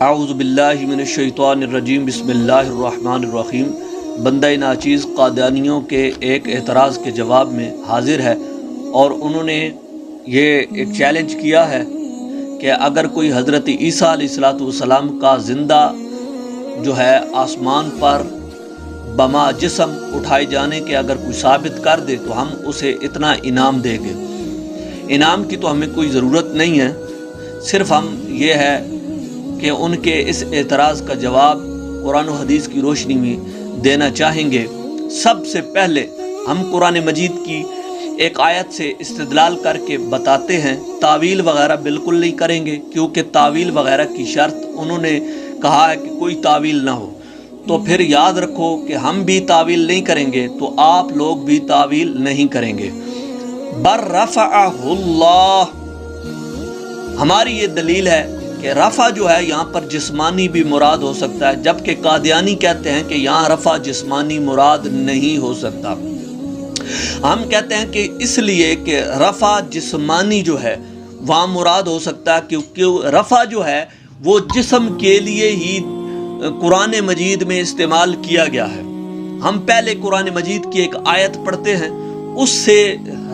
اعوذ باللہ من الشیطان الرجیم بسم اللہ الرحمن الرحیم۔ بندہ ناچیز قادیانیوں کے ایک اعتراض کے جواب میں حاضر ہے اور انہوں نے یہ ایک چیلنج کیا ہے کہ اگر کوئی حضرت عیسیٰ علیہ السلام کا زندہ جو ہے آسمان پر بما جسم اٹھائے جانے کے اگر کوئی ثابت کر دے تو ہم اسے اتنا انعام دیں گے۔ انعام کی تو ہمیں کوئی ضرورت نہیں ہے، صرف ہم یہ ہے کہ ان کے اس اعتراض کا جواب قرآن و حدیث کی روشنی میں دینا چاہیں گے۔ سب سے پہلے ہم قرآن مجید کی ایک آیت سے استدلال کر کے بتاتے ہیں، تعویل وغیرہ بالکل نہیں کریں گے، کیونکہ تعویل وغیرہ کی شرط انہوں نے کہا ہے کہ کوئی تعویل نہ ہو۔ تو پھر یاد رکھو کہ ہم بھی تعویل نہیں کریں گے تو آپ لوگ بھی تعویل نہیں کریں گے۔ بر رفعہ اللہ، ہماری یہ دلیل ہے کہ رفع جو ہے یہاں پر جسمانی بھی مراد ہو سکتا ہے، جبکہ قادیانی کہتے ہیں کہ یہاں رفع جسمانی مراد نہیں ہو سکتا۔ ہم کہتے ہیں کہ اس لیے کہ رفع جسمانی جو ہے وہاں مراد ہو سکتا ہے، کیونکہ رفع جو ہے وہ جسم کے لیے ہی قرآن مجید میں استعمال کیا گیا ہے۔ ہم پہلے قرآن مجید کی ایک آیت پڑھتے ہیں، اس سے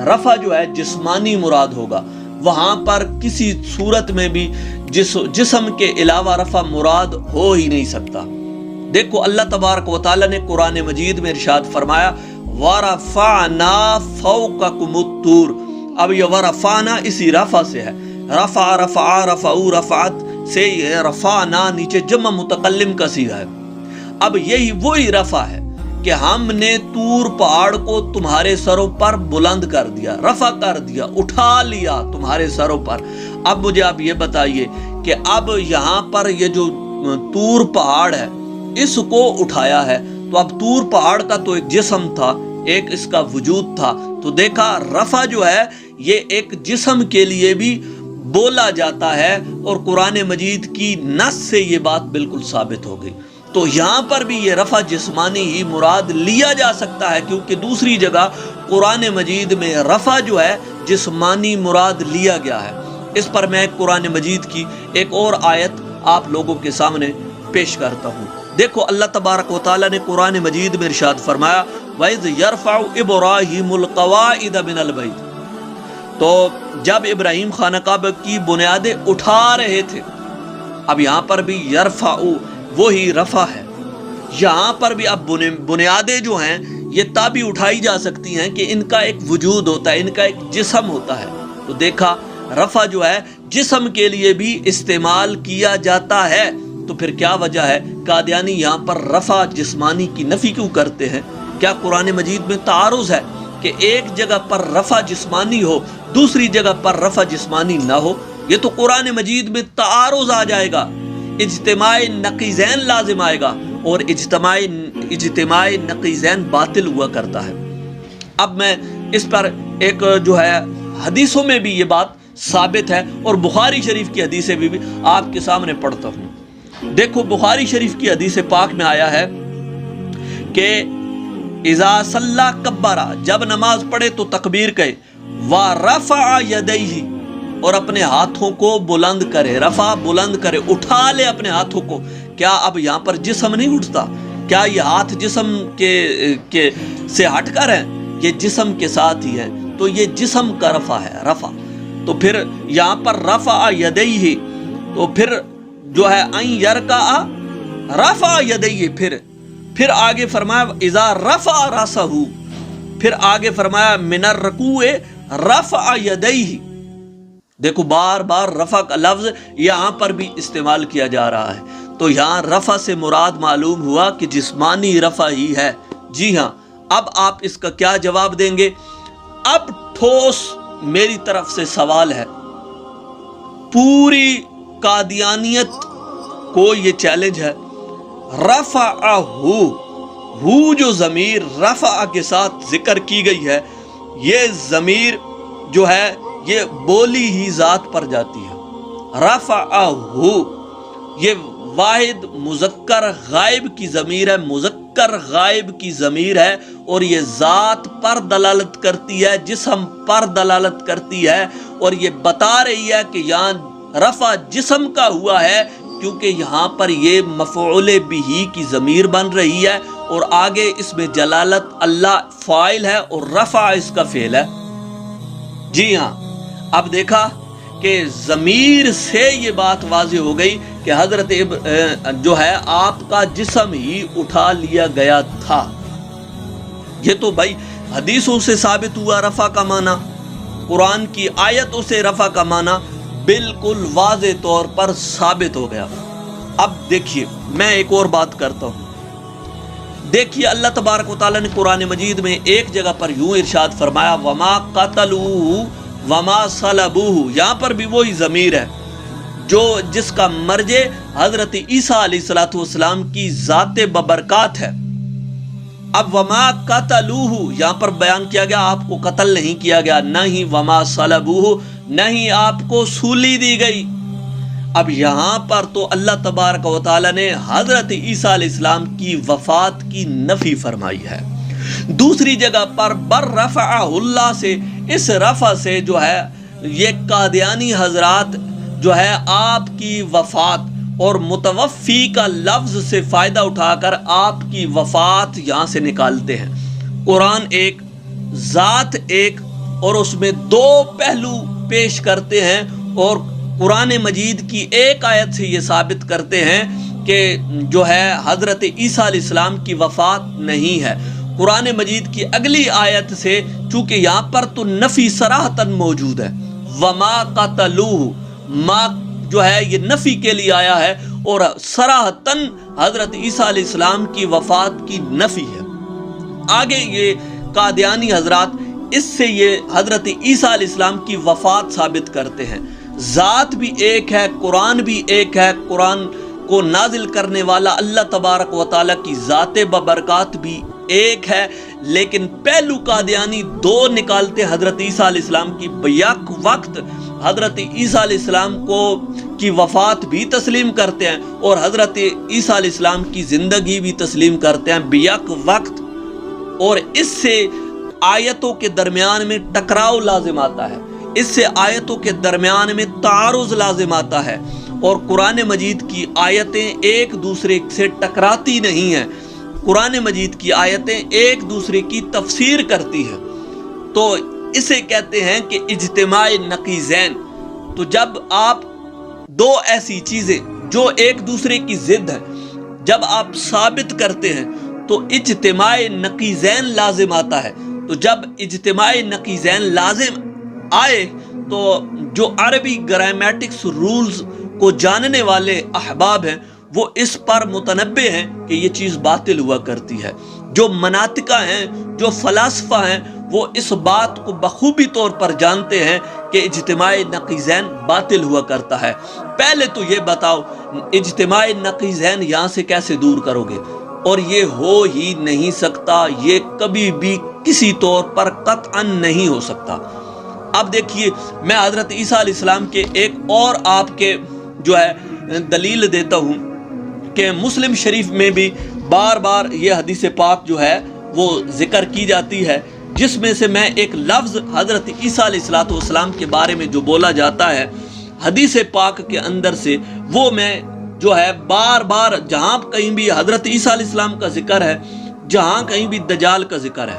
رفع جو ہے جسمانی مراد ہوگا، وہاں پر کسی صورت میں بھی جسم کے علاوہ رفع مراد ہو ہی نہیں سکتا۔ دیکھو اللہ تبارک و تعالیٰ نے قرآن مجید میں ارشاد فرمایا وَرَفَعْنَا فَوْقَكُمُ الطُّورَ۔ اب یہ ورفعنا اسی رفع سے ہے، رفع رفع رفعو رفعت سے یہ رفعنا نیچے جمع متکلم کا صیغہ ہے۔ اب یہی وہی رفع ہے کہ ہم نے طور پہاڑ کو تمہارے سروں پر بلند کر دیا، رفع کر دیا، اٹھا لیا تمہارے سروں پر۔ اب مجھے آپ یہ بتائیے کہ اب یہاں پر یہ جو طور پہاڑ ہے اس کو اٹھایا ہے، تو اب طور پہاڑ کا تو ایک جسم تھا، ایک اس کا وجود تھا، تو دیکھا رفع جو ہے یہ ایک جسم کے لیے بھی بولا جاتا ہے، اور قرآن مجید کی نص سے یہ بات بالکل ثابت ہو گئی۔ تو یہاں پر بھی یہ رفع جسمانی ہی مراد لیا جا سکتا ہے، کیونکہ دوسری جگہ قرآن مجید میں رفع جو ہے جسمانی مراد لیا گیا ہے۔ اس پر میں قرآن مجید کی ایک اور آیت آپ لوگوں کے سامنے پیش کرتا ہوں۔ دیکھو اللہ تبارک و تعالیٰ نے قرآن مجید میں ارشاد فرمایا وَإِذْ يَرْفَعُ إِبْرَاهِيمُ الْقَوَاعِدَ مِنَ الْبَيْتِ۔ تو جب ابراہیم خانہ کعبہ کی بنیادیں اٹھا رہے تھے، اب یہاں پر بھی یرفعو وہی رفع ہے، یہاں پر بھی اب بنیادیں جو ہیں یہ تابی اٹھائی جا سکتی ہیں کہ ان کا ایک وجود ہوتا ہے، ان کا ایک جسم ہوتا ہے۔ تو دیکھا رفع جو ہے جسم کے لیے بھی استعمال کیا جاتا ہے، تو پھر کیا وجہ ہے قادیانی یہاں پر رفع جسمانی کی نفی کیوں کرتے ہیں؟ کیا قرآن مجید میں تعارض ہے کہ ایک جگہ پر رفع جسمانی ہو دوسری جگہ پر رفع جسمانی نہ ہو؟ یہ تو قرآن مجید میں تعارض آ جائے گا، اجتماع نقیضین لازم آئے گا، اور اجتماع نقیضین باطل ہوا کرتا ہے۔ اب میں اس پر ایک جو ہے حدیثوں میں بھی یہ بات ثابت ہے، اور بخاری شریف کی حدیثیں بھی آپ کے سامنے پڑھتا ہوں۔ دیکھو بخاری شریف کی حدیث پاک میں آیا ہے کہ اذا صلی کبرا، جب نماز پڑھے تو تکبیر کہے، وَرَفَعَ يَدَيْهِ، اور اپنے ہاتھوں کو بلند کرے، رفع بلند کرے، اٹھا لے اپنے ہاتھوں کو۔ کیا اب یہاں پر جسم نہیں اٹھتا؟ کیا یہ ہاتھ جسم کے سے ہٹ کر ہیں؟ یہ جسم کے ساتھ ہی ہیں، تو یہ جسم کا رفع ہے، رفع۔ تو پھر یہاں پر رفع یدیہ، تو پھر جو ہے ان یرکع رفع یدیہ، پھر آگے فرمایا اذا رفع راسہ، پھر آگے فرمایا من الرکوع رفع یدیہ۔ دیکھو بار بار رفع کا لفظ یہاں پر بھی استعمال کیا جا رہا ہے، تو یہاں رفع سے مراد معلوم ہوا کہ جسمانی رفع ہی ہے۔ جی ہاں، اب آپ اس کا کیا جواب دیں گے؟ اب ٹھوس میری طرف سے سوال ہے، پوری قادیانیت کو یہ چیلنج ہے، رفعہ جو ضمیر رفع کے ساتھ ذکر کی گئی ہے، یہ ضمیر جو ہے یہ بولی ہی ذات پر جاتی ہے۔ رفعہ یہ واحد مذکر غائب کی ضمیر ہے، مذکر غائب کی ضمیر ہے، اور یہ ذات پر دلالت کرتی ہے، جسم پر دلالت کرتی ہے، اور یہ بتا رہی ہے کہ یہاں رفع جسم کا ہوا ہے، کیونکہ یہاں پر یہ مفعول بہ کی ضمیر بن رہی ہے اور آگے اس میں جلالت اللہ فاعل ہے اور رفع اس کا فعل ہے۔ جی ہاں، اب دیکھا کہ ضمیر سے یہ بات واضح ہو گئی کہ حضرت جو ہے آپ کا جسم ہی اٹھا لیا گیا تھا۔ یہ تو بھائی حدیثوں سے ثابت ہوا رفع کا معنی، قرآن کی آیتوں سے رفع کا معنی بالکل واضح طور پر ثابت ہو گیا۔ اب دیکھیے میں ایک اور بات کرتا ہوں۔ دیکھیے اللہ تبارک و تعالیٰ نے قرآن مجید میں ایک جگہ پر یوں ارشاد فرمایا وما قتلوہ وما صلبوہ، یہاں پر بھی وہی ضمیر ہے جو جس کا مرجع حضرت عیسیٰ علیہ السلام کی ذات ببرکات ہے۔ اب وما قتلوہ یہاں پر بیان کیا گیا، آپ کو قتل نہیں کیا گیا، نہ ہی وما صلبوہ، نہ ہی آپ کو سولی دی گئی۔ اب یہاں پر تو اللہ تبارک و تعالیٰ نے حضرت عیسیٰ علیہ السلام کی وفات کی نفی فرمائی ہے۔ دوسری جگہ پر بر رفعہ اللہ سے، اس رفع سے جو ہے یہ قادیانی حضرات جو ہے آپ کی وفات اور متوفی کا لفظ سے فائدہ اٹھا کر آپ کی وفات یہاں سے نکالتے ہیں۔ قرآن ایک، ذات ایک، اور اس میں دو پہلو پیش کرتے ہیں، اور قرآن مجید کی ایک آیت سے یہ ثابت کرتے ہیں کہ جو ہے حضرت عیسیٰ علیہ السلام کی وفات نہیں ہے۔ قرآن مجید کی اگلی آیت سے، چونکہ یہاں پر تو نفی صراحتاً موجود ہے، وما قتلوہ، ما جو ہے یہ نفی کے لیے آیا ہے اور صراحتاً حضرت عیسیٰ علیہ السلام کی وفات کی نفی ہے۔ آگے یہ قادیانی حضرات اس سے یہ حضرت عیسیٰ علیہ السلام کی وفات ثابت کرتے ہیں۔ ذات بھی ایک ہے، قرآن بھی ایک ہے، قرآن کو نازل کرنے والا اللہ تبارک و تعالیٰ کی ذات ببرکات بھی ایک ہے، لیکن پہلو قادیانی دو نکالتے حضرت عیسیٰ علیہ السلام کی بیک وقت حضرت عیسیٰ علیہ السلام کی وفات بھی تسلیم کرتے ہیں اور حضرت عیسیٰ علیہ السلام کی زندگی بھی تسلیم کرتے ہیں بیک وقت، اور اس سے آیتوں کے درمیان میں ٹکراؤ لازم آتا ہے، اس سے آیتوں کے درمیان میں تعارض لازم آتا ہے، اور قرآن مجید کی آیتیں ایک دوسرے سے ٹکراتی نہیں ہیں، قرآن مجید کی آیتیں ایک دوسرے کی تفسیر کرتی ہیں۔ تو اسے کہتے ہیں کہ اجتماع نقیضین۔ تو جب آپ دو ایسی چیزیں جو ایک دوسرے کی ضد ہیں جب آپ ثابت کرتے ہیں تو اجتماع نقیضین لازم آتا ہے۔ تو جب اجتماع نقیضین لازم آئے تو جو عربی گرامیٹکس رولز کو جاننے والے احباب ہیں وہ اس پر متنبع ہیں کہ یہ چیز باطل ہوا کرتی ہے۔ جو مناطقہ ہیں، جو فلاسفہ ہیں، وہ اس بات کو بخوبی طور پر جانتے ہیں کہ اجتماع نقیضین باطل ہوا کرتا ہے۔ پہلے تو یہ بتاؤ اجتماع نقیضین یہاں سے کیسے دور کرو گے؟ اور یہ ہو ہی نہیں سکتا، یہ کبھی بھی کسی طور پر قطعاً نہیں ہو سکتا۔ اب دیکھیے میں حضرت عیسیٰ علیہ السلام کے ایک اور آپ کے جو ہے دلیل دیتا ہوں کہ مسلم شریف میں بھی بار بار یہ حدیث پاک جو ہے وہ ذکر کی جاتی ہے، جس میں سے میں ایک لفظ حضرت عیسیٰ علیہ السلام کے بارے میں جو بولا جاتا ہے حدیث پاک کے اندر سے، وہ میں جو ہے بار بار جہاں کہیں بھی حضرت عیسیٰ علیہ السلام کا ذکر ہے، جہاں کہیں بھی دجال کا ذکر ہے،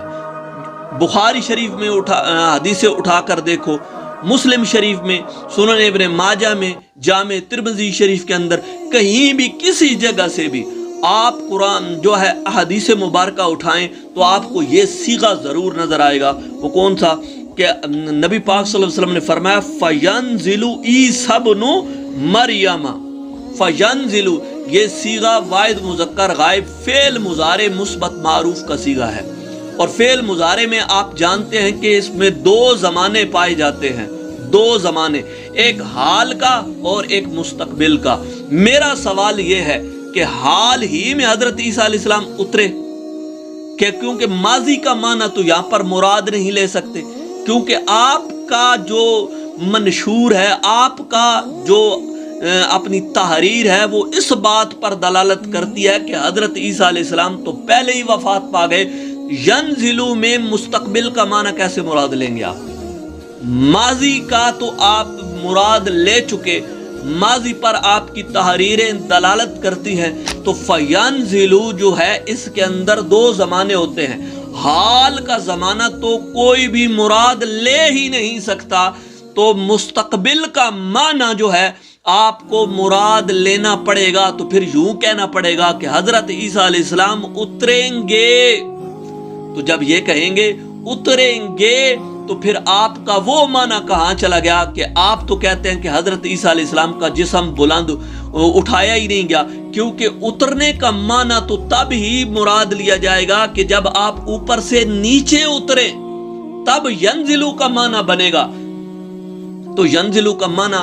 بخاری شریف میں حدیث اٹھا کر دیکھو، مسلم شریف میں، سنن ابن ماجہ میں، جامع ترمذی شریف کے اندر، کہیں بھی کسی جگہ سے بھی آپ قرآن جو ہے احادیث مبارکہ اٹھائیں تو آپ کو یہ صیغہ ضرور نظر آئے گا۔ وہ کون سا؟ کہ نبی پاک صلی اللہ علیہ وسلم نے فرمایا فَيَنزِلُ عِيسَى ابْنُ مَرْيَمَ۔ فَيَنزِلُ یہ صیغہ واحد مذکر غائب فعل مضارع مثبت معروف کا صیغہ ہے، اور فعل مضارع میں آپ جانتے ہیں کہ اس میں دو زمانے پائے جاتے ہیں، دو زمانے، ایک حال کا اور ایک مستقبل کا۔ میرا سوال یہ ہے کہ حال ہی میں حضرت عیسیٰ علیہ السلام اترے کہ کیونکہ ماضی کا معنی تو یہاں پر مراد نہیں لے سکتے، کیونکہ آپ کا جو منشور ہے، آپ کا جو اپنی تحریر ہے وہ اس بات پر دلالت کرتی ہے کہ حضرت عیسیٰ علیہ السلام تو پہلے ہی وفات پا گئے۔ ینزلو میں مستقبل کا معنی کیسے مراد لیں گے آپ؟ ماضی کا تو آپ مراد لے چکے، ماضی پر آپ کی تحریریں دلالت کرتی ہیں تو فینزلو جو ہے اس کے اندر دو زمانے ہوتے ہیں. حال کا زمانہ تو کوئی بھی مراد لے ہی نہیں سکتا، تو مستقبل کا معنی جو ہے آپ کو مراد لینا پڑے گا. تو پھر یوں کہنا پڑے گا کہ حضرت عیسیٰ علیہ السلام اتریں گے. تو جب یہ کہیں گے اتریں گے تو پھر آپ کا وہ معنی کہاں چلا گیا کہ آپ تو کہتے ہیں کہ حضرت عیسیٰ علیہ السلام کا جسم بلند اٹھایا ہی نہیں گیا، کیونکہ اترنے کا معنی تو تب ہی مراد لیا جائے گا کہ جب آپ اوپر سے نیچے اتریں، تب ینزلو کا معنی بنے گا. تو ینزلو کا معنی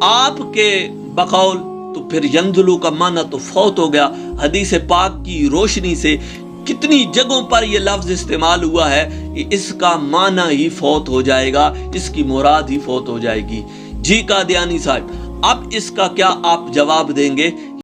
آپ کے بقول تو پھر ینزلو کا معنی تو فوت ہو گیا. حدیث پاک کی روشنی سے کتنی جگہوں پر یہ لفظ استعمال ہوا ہے، اس کا معنی ہی فوت ہو جائے گا، اس کی مراد ہی فوت ہو جائے گی. جی قادیانی صاحب، اب اس کا کیا آپ جواب دیں گے؟